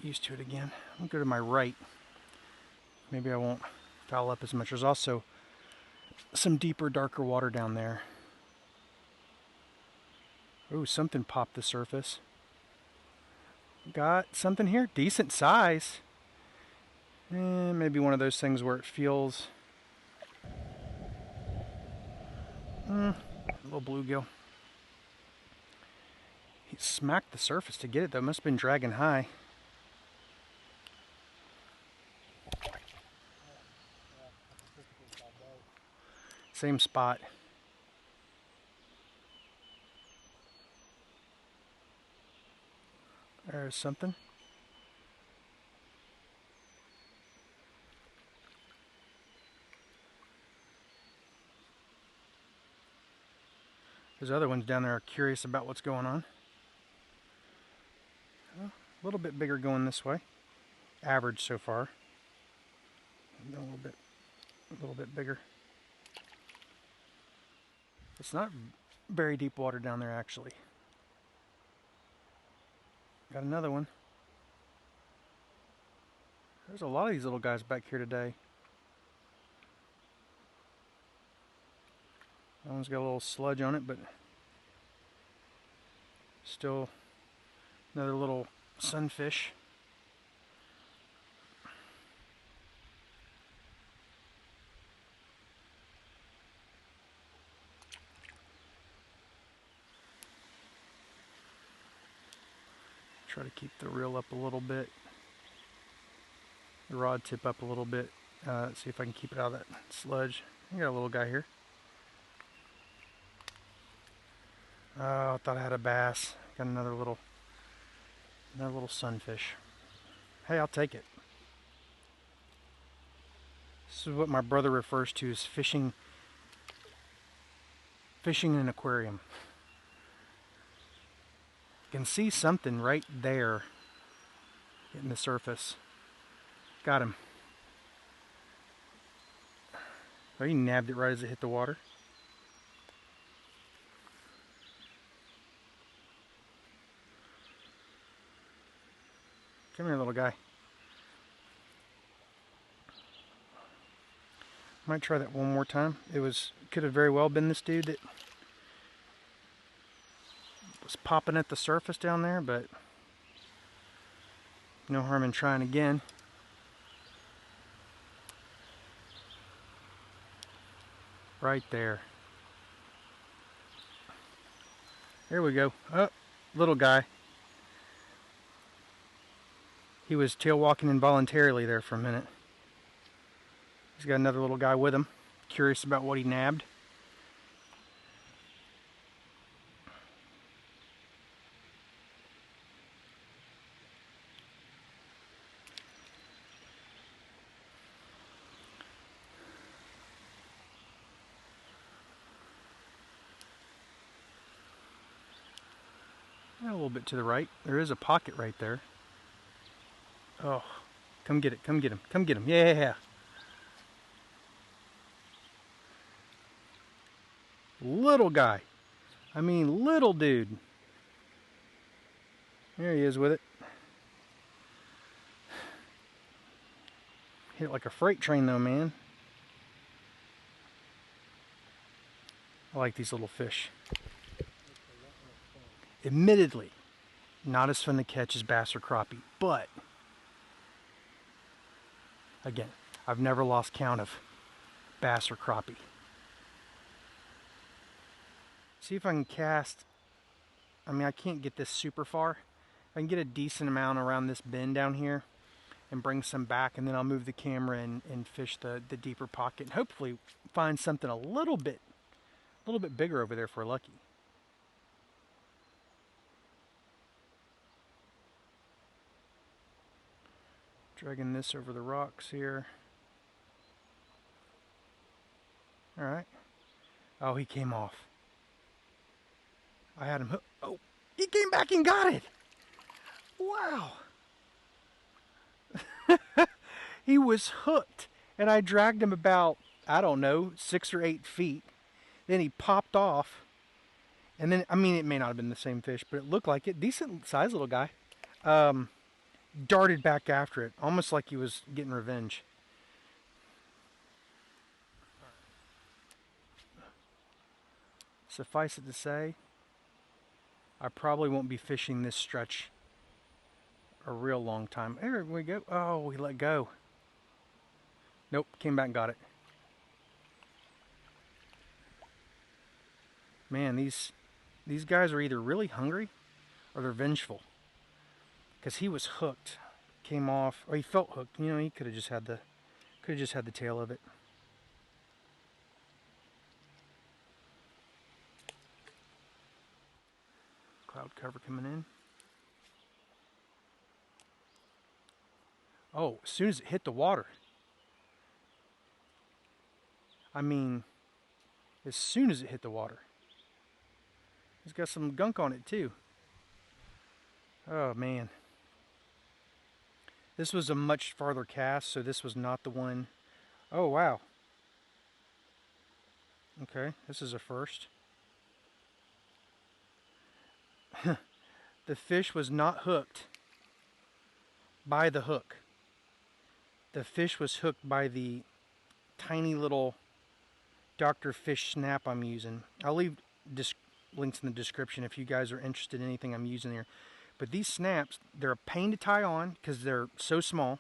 used to it again. I'm gonna go to my right. Maybe I won't foul up as much. There's also some deeper, darker water down there. Ooh, something popped the surface. Got something here, decent size. Maybe one of those things where it feels... a little bluegill. He smacked the surface to get it though, must have been dragging high. Same spot. There's something. Those other ones down there are curious about what's going on. A little bit bigger going this way. Average so far. A little bit bigger. It's not very deep water down there actually. Got another one. There's a lot of these little guys back here today. That one's got a little sludge on it, but still another little sunfish. Try to keep the reel up a little bit, the rod tip up a little bit. See if I can keep it out of that sludge. I got a little guy here. Oh, I thought I had a bass. Got another little sunfish. Hey, I'll take it. This is what my brother refers to as fishing in an aquarium. You can see something right there hitting the surface. Got him. Oh, he nabbed it right as it hit the water. Come here, little guy. Might try that one more time. Could have very well been this dude that was popping at the surface down there, but no harm in trying again. Right there. There we go. Oh, little guy. He was tail walking involuntarily there for a minute. He's got another little guy with him, curious about what he nabbed. A little bit to the right. There is a pocket right there. Oh, come get it, come get him, come get him. Yeah. Little guy. I mean, little dude. There he is with it. Hit it like a freight train though, man. I like these little fish. Admittedly, not as fun to catch as bass or crappie, but again, I've never lost count of bass or crappie. See if I can cast. I mean, I can't get this super far. I can get a decent amount around this bend down here and bring some back, and then I'll move the camera and fish the deeper pocket and hopefully find something a little bit bigger over there if we're lucky. Dragging this over the rocks here. Alright. Oh, he came off. I had him hooked. Oh, he came back and got it. Wow. He was hooked. And I dragged him about, I don't know, 6 or 8 feet. Then he popped off. And then, I mean, it may not have been the same fish, but it looked like it. Decent sized little guy. darted back after it, almost like he was getting revenge. Suffice it to say, I probably won't be fishing this stretch a real long time. There we go. Oh, we let go. Nope, came back and got it. Man, these guys are either really hungry or they're vengeful. Because he was hooked, came off, or he felt hooked. You know, he could have just had the tail of it. Cloud cover coming in. Oh, as soon as it hit the water. I mean, as soon as it hit the water. It's got some gunk on it too. Oh man. This was a much farther cast, so this was not the one. Oh wow. Okay, this is a first. The fish was not hooked by the hook. The fish was hooked by the tiny little Dr. Fish snap I'm using. I'll leave links in the description if you guys are interested in anything I'm using here. But these snaps, they're a pain to tie on because they're so small.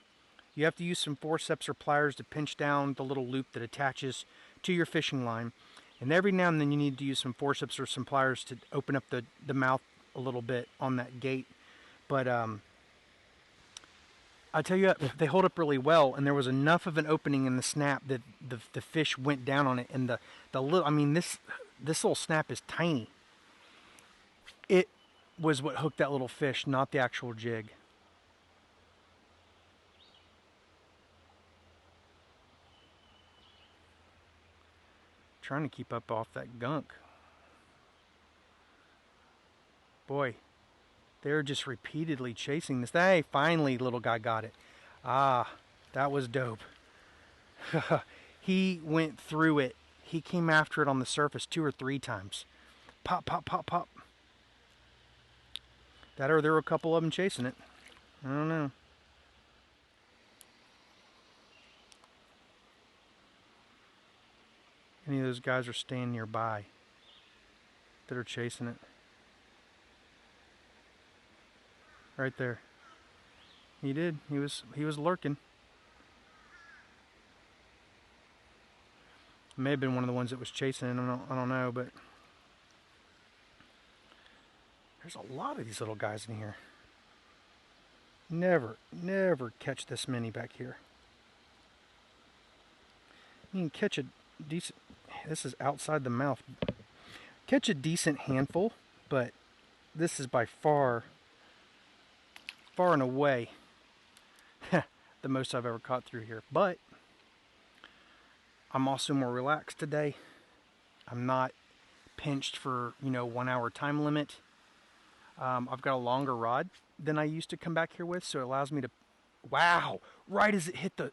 You have to use some forceps or pliers to pinch down the little loop that attaches to your fishing line. And every now and then you need to use some forceps or some pliers to open up the mouth a little bit on that gate. But I tell you what, they hold up really well, and there was enough of an opening in the snap that the fish went down on it. And the little, I mean, this little snap is tiny. It was what hooked that little fish, not the actual jig. Trying to keep up off that gunk. Boy, they're just repeatedly chasing this. Hey, finally, little guy got it. Ah, that was dope. He went through it. He came after it on the surface 2 or 3 times. Pop, pop, pop, pop. That or there were a couple of them chasing it. I don't know. Any of those guys are staying nearby that are chasing it. Right there. He did. He was lurking. May have been one of the ones that was chasing it. I don't know, but there's a lot of these little guys in here. Never catch this many back here. You can catch a decent, this is outside the mouth. Catch a decent handful, but this is by far and away the most I've ever caught through here. But I'm also more relaxed today. I'm not pinched for, 1 hour time limit. I've got a longer rod than I used to come back here with, so it allows me to, wow, right as it hit the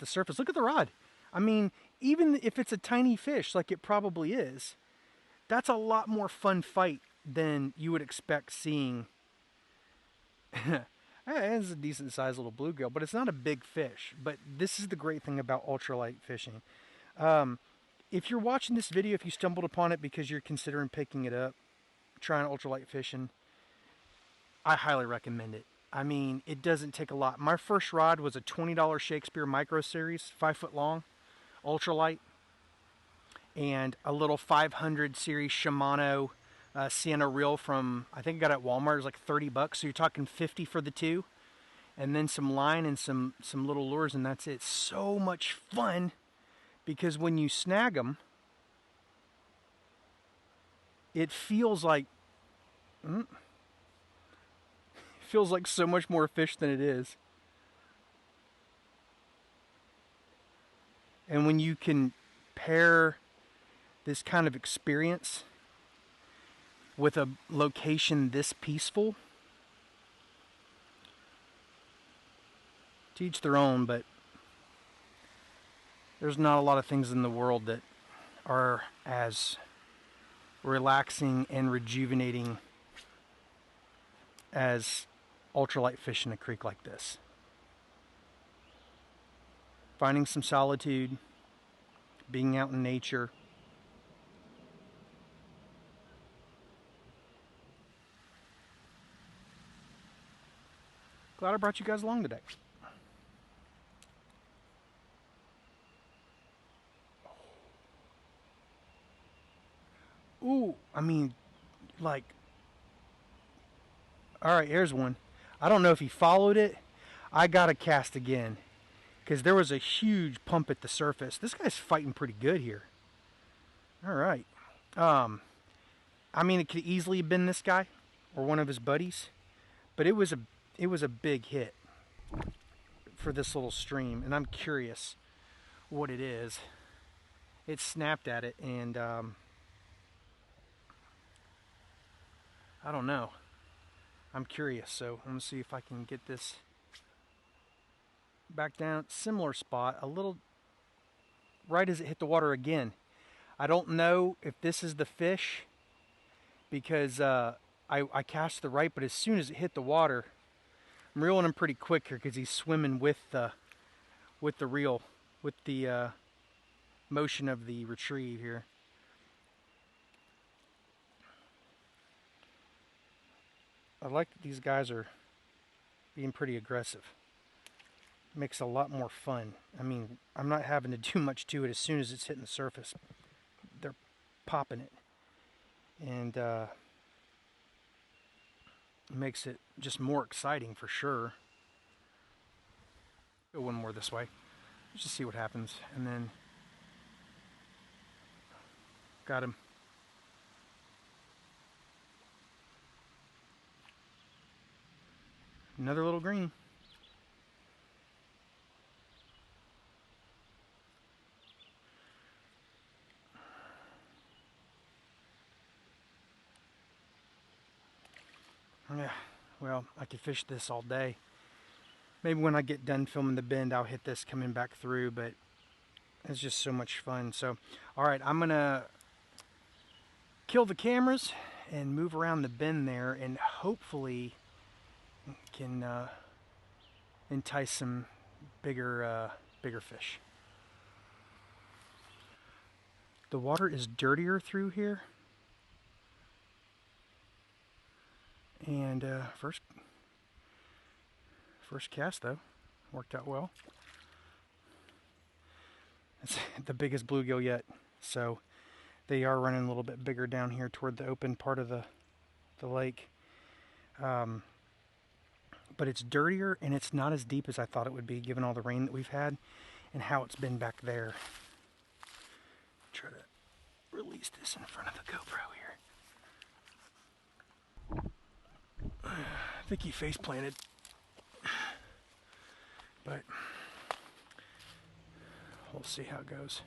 surface. Look at the rod. I mean, even if it's a tiny fish like it probably is, that's a lot more fun fight than you would expect seeing. It's a decent sized little bluegill, but it's not a big fish. But this is the great thing about ultralight fishing. If you're watching this video, if you stumbled upon it because you're considering picking it up, trying ultralight fishing, I highly recommend it. I mean, it doesn't take a lot. My first rod was a $20 Shakespeare Micro Series, 5 foot long, ultralight, and a little 500 series Shimano Sienna reel from, I think I got it at Walmart. It was like 30 bucks. So you're talking 50 for the two, and then some line and some little lures, and that's it. So much fun because when you snag them, it feels like so much more fish than it is. And when you can pair this kind of experience with a location this peaceful, to each their own, but there's not a lot of things in the world that are as relaxing and rejuvenating as ultralight fishing a creek like this. Finding some solitude, being out in nature. Glad I brought you guys along today. Ooh, I mean, like, alright, here's one. I don't know if he followed it. I gotta cast again, because there was a huge pump at the surface. This guy's fighting pretty good here. Alright. I mean, it could easily have been this guy or one of his buddies, but it was a big hit for this little stream, and I'm curious what it is. It snapped at it, and I don't know. I'm curious, so I'm gonna see if I can get this back down. Similar spot, a little right as it hit the water again. I don't know if this is the fish, because I cast the right, but as soon as it hit the water, I'm reeling him pretty quick here because he's swimming with the reel, with the motion of the retrieve here. I like that these guys are being pretty aggressive. Makes it a lot more fun. I mean, I'm not having to do much to it. As soon as it's hitting the surface, they're popping it. And it makes it just more exciting for sure. Go one more this way. Let's just see what happens. And then got him. Another little green. Yeah, well, I could fish this all day. Maybe when I get done filming the bend, I'll hit this coming back through, but it's just so much fun. So, all right, I'm gonna kill the cameras and move around the bend there, and hopefully can entice some bigger fish. The water is dirtier through here, and first cast though worked out well. It's the biggest bluegill yet, so they are running a little bit bigger down here toward the open part of the lake. But it's dirtier, and it's not as deep as I thought it would be, given all the rain that we've had and how it's been back there. Try to release this in front of the GoPro here. I think he face planted, but we'll see how it goes.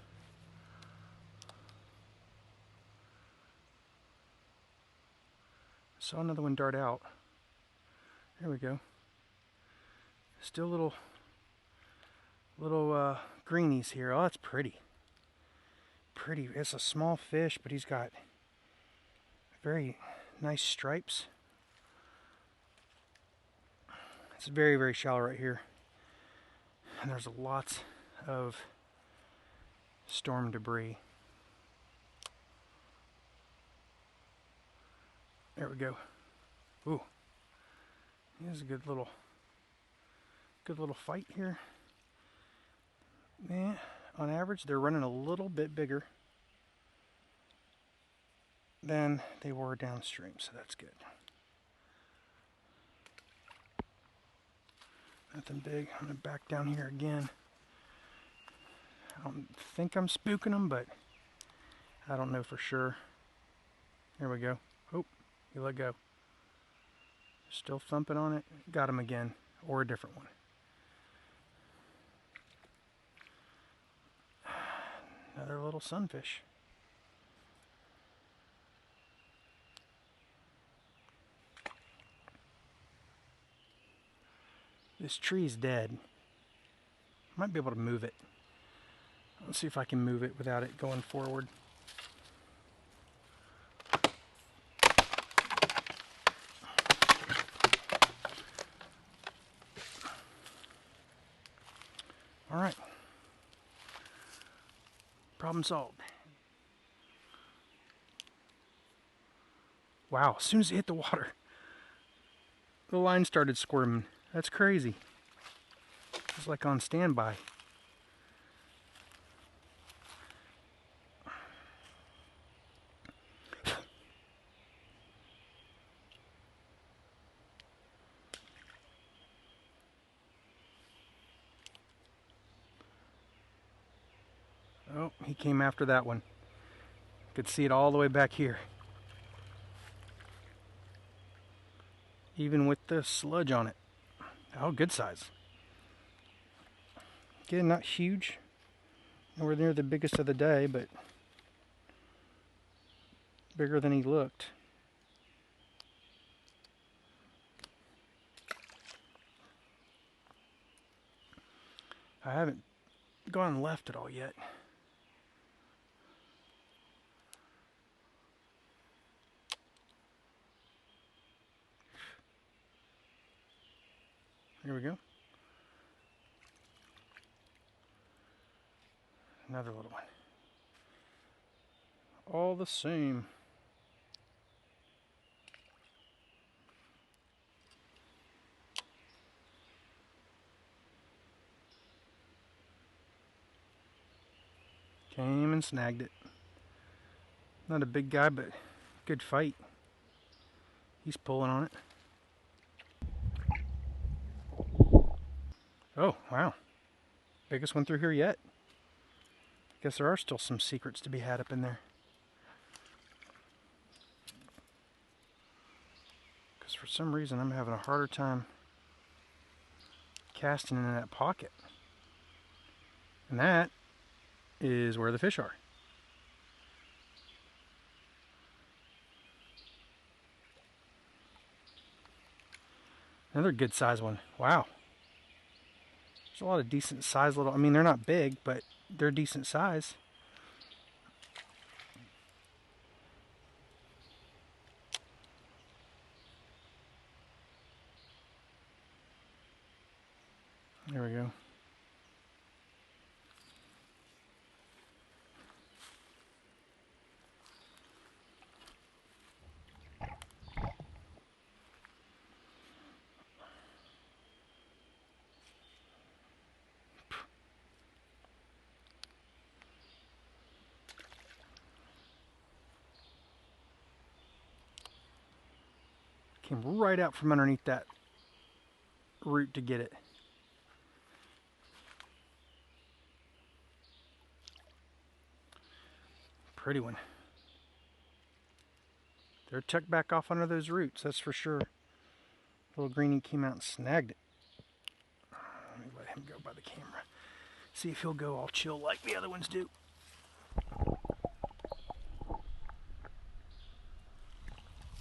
Saw another one dart out. There we go. Still little greenies here. Oh, that's pretty. Pretty. It's a small fish, but he's got very nice stripes. It's very, very shallow right here. And there's lots of storm debris. There we go. Ooh. Here's a good little fight here. Yeah, on average they're running a little bit bigger than they were downstream, so that's good. Nothing big. I'm gonna back down here again. I don't think I'm spooking them, but I don't know for sure. There we go. Oh, he let go. Still thumping on it. Got him again, or a different one. Another little sunfish. This tree's dead. Might be able to move it. Let's see if I can move it without it going forward. All right. Problem solved. Wow, as soon as it hit the water, the line started squirming. That's crazy. It's like on standby. Oh, he came after that one. Could see it all the way back here. Even with the sludge on it. Oh, good size. Again, not huge. Nowhere near the biggest of the day, but bigger than he looked. I haven't gone left at all yet. Here we go. Another little one. All the same. Came and snagged it. Not a big guy, but good fight. He's pulling on it. Oh, wow. Biggest one through here yet. Guess there are still some secrets to be had up in there. Because for some reason I'm having a harder time casting into that pocket. And that is where the fish are. Another good size one. Wow. There's a lot of decent size little, I mean, they're not big, but they're decent size. There we go. Came right out from underneath that root to get it. Pretty one. They're tucked back off under those roots, that's for sure. Little greenie came out and snagged it. Let me let him go by the camera. See if he'll go all chill like the other ones do.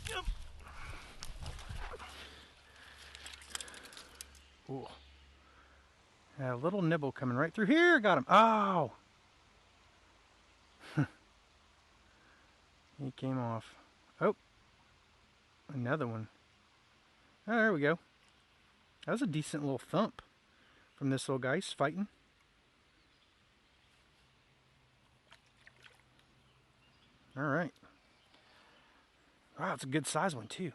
Yep. Ooh. A little nibble coming right through here. Got him. Oh! He came off. Oh. Another one. Oh, there we go. That was a decent little thump from this little guy. He's fighting. All right. Wow, it's a good size one too.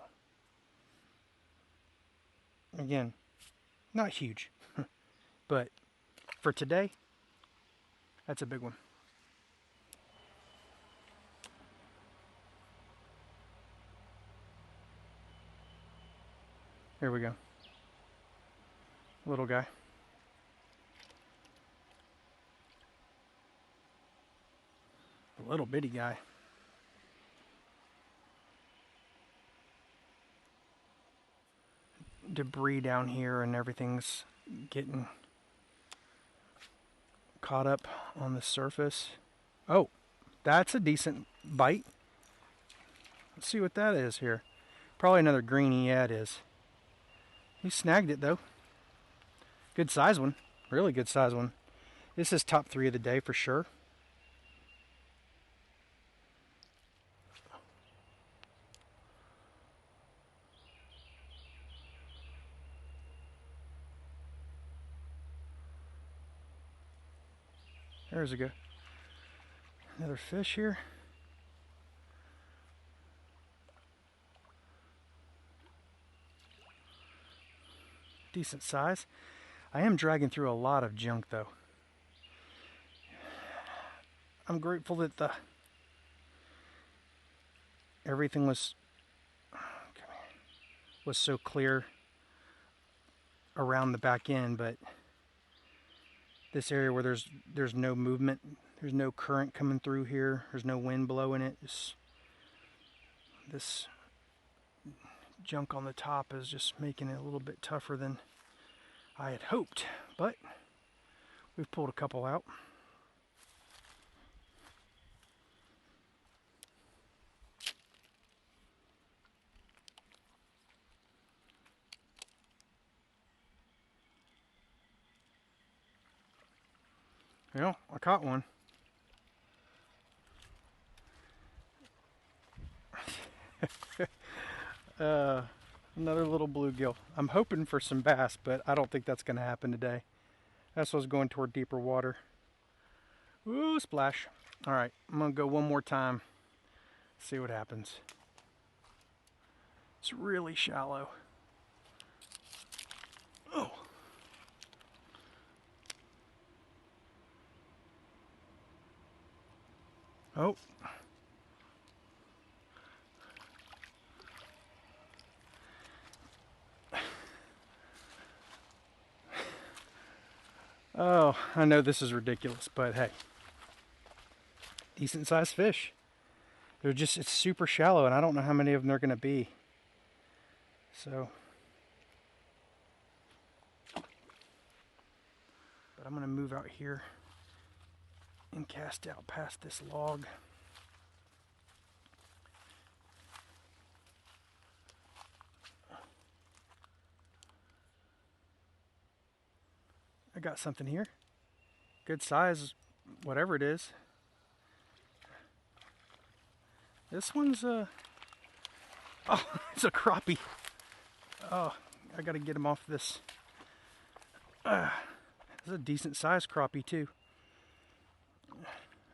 Again, not huge, but for today, that's a big one. Here we go. Little guy. A little bitty guy. Debris down here and everything's getting caught up on the surface. Oh, that's a decent bite. Let's see what that is here. Probably another greenie. Yeah, it is. He snagged it though. Good size one. Really good size one. This is top 3 of the day for sure. There's a go. Another fish here. Decent size. I am dragging through a lot of junk though. I'm grateful that everything was so clear around the back end, but this area where there's no movement, there's no current coming through here, there's no wind blowing it, this junk on the top is just making it a little bit tougher than I had hoped, but we've pulled a couple out. Well, I caught one. Another little bluegill. I'm hoping for some bass, but I don't think that's going to happen today. That's what I was going toward deeper water. Ooh, splash. All right, I'm going to go one more time. See what happens. It's really shallow. Oh. Oh. Oh, I know this is ridiculous, but hey. Decent sized fish. It's super shallow, and I don't know how many of them there are going to be. So. But I'm going to move out here and cast out past this log. I got something here. Good size, whatever it is. This one's oh, it's a crappie. Oh, I gotta get him off this. This is a decent sized crappie too.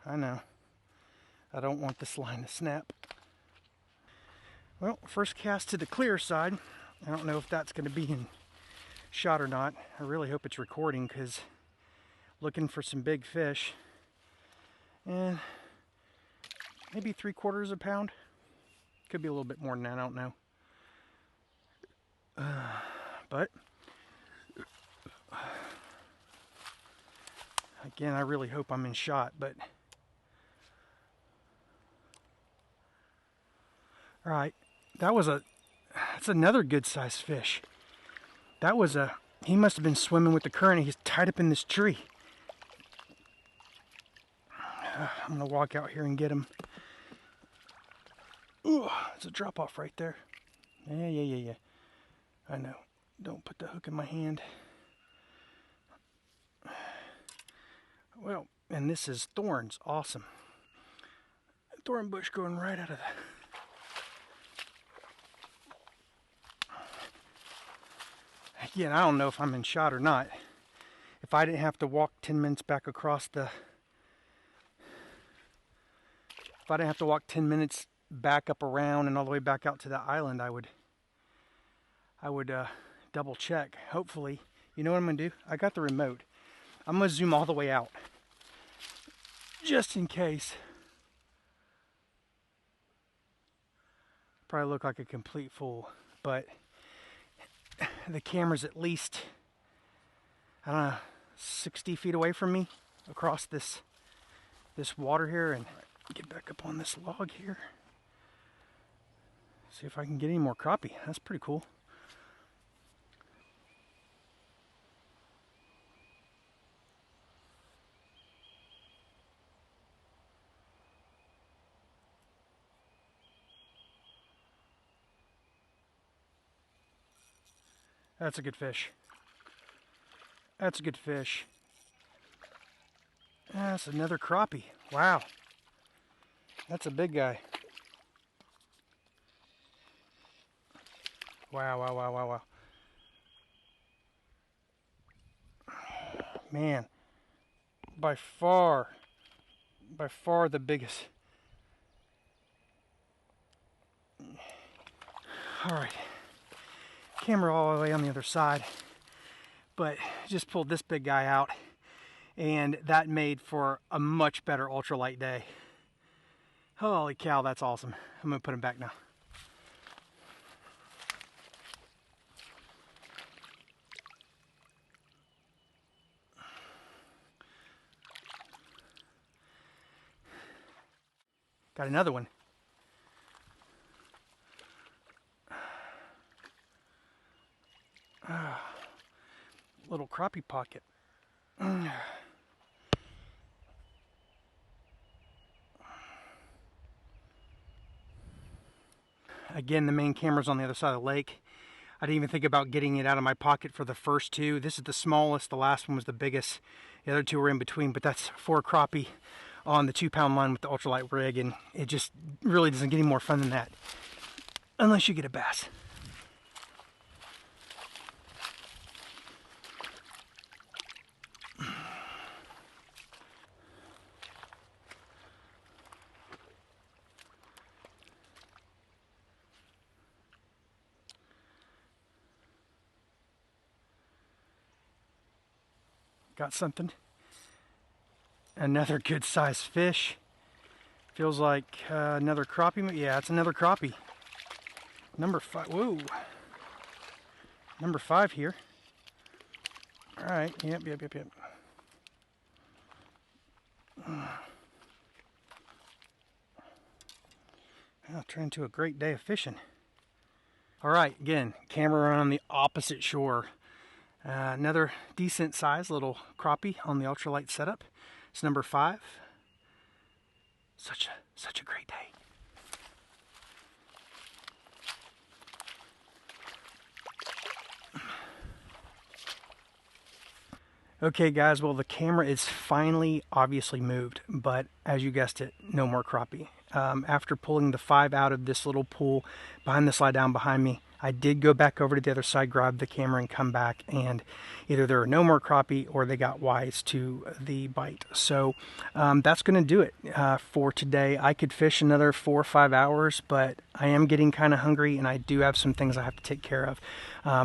I know. I don't want this line to snap. Well, first cast to the clear side. I don't know if that's gonna be in shot or not. I really hope it's recording, because looking for some big fish, and maybe 3/4 pound. Could be a little bit more than that, I don't know. But again, I really hope I'm in shot. But all right, that's another good sized fish. He must have been swimming with the current. He's tied up in this tree. I'm gonna walk out here and get him. Ooh, it's a drop off right there. Yeah. I know. Don't put the hook in my hand. Well, and this is thorns. Awesome. Thorn bush going right out of the... Again, I don't know if I'm in shot or not. If I didn't have to walk 10 minutes back across the... If I didn't have to walk 10 minutes back up around and all the way back out to the island, I would double check. Hopefully, you know what I'm gonna do? I got the remote. I'm gonna zoom all the way out, just in case. Probably look like a complete fool, but the camera's at least, I don't know, 60 feet away from me across this water here, and get back up on this log here. See if I can get any more crappie. That's pretty cool. That's a good fish. That's a good fish. That's another crappie. Wow. That's a big guy. Wow. Man, by far the biggest. All right, camera all the way on the other side, but just pulled this big guy out, and that made for a much better ultralight day. Holy cow, that's awesome. I'm gonna put him back now. Got another one. Little crappie pocket. Again, the main camera's on the other side of the lake. I didn't even think about getting it out of my pocket for the first two. This is the smallest, the last one was the biggest. The other two were in between, but that's 4 crappie on the 2-pound line with the ultralight rig, and it just really doesn't get any more fun than that. Unless you get a bass. Got something. Another good sized fish. Feels like another crappie. Yeah, it's another crappie. Number 5. Whoa. Number 5 here. All right. Yep. Well, turned into a great day of fishing. All right. Again, camera on the opposite shore. Another decent sized little crappie on the ultralight setup. It's number 5. Such a great day. Okay guys, well the camera is finally obviously moved, but as you guessed it, no more crappie. After pulling the 5 out of this little pool behind the slide down behind me, I did go back over to the other side, grab the camera, and come back, and either there are no more crappie or they got wise to the bite. So that's going to do it for today. I could fish another 4 or 5 hours, but I am getting kind of hungry, and I do have some things I have to take care of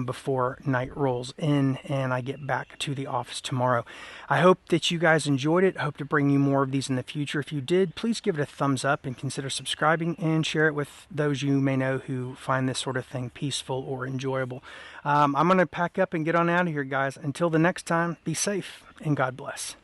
before night rolls in and I get back to the office tomorrow. I hope that you guys enjoyed it. I hope to bring you more of these in the future. If you did, please give it a thumbs up and consider subscribing and share it with those you may know who find this sort of thing peaceful or enjoyable. I'm going to pack up and get on out of here, guys. Until the next time, be safe and God bless.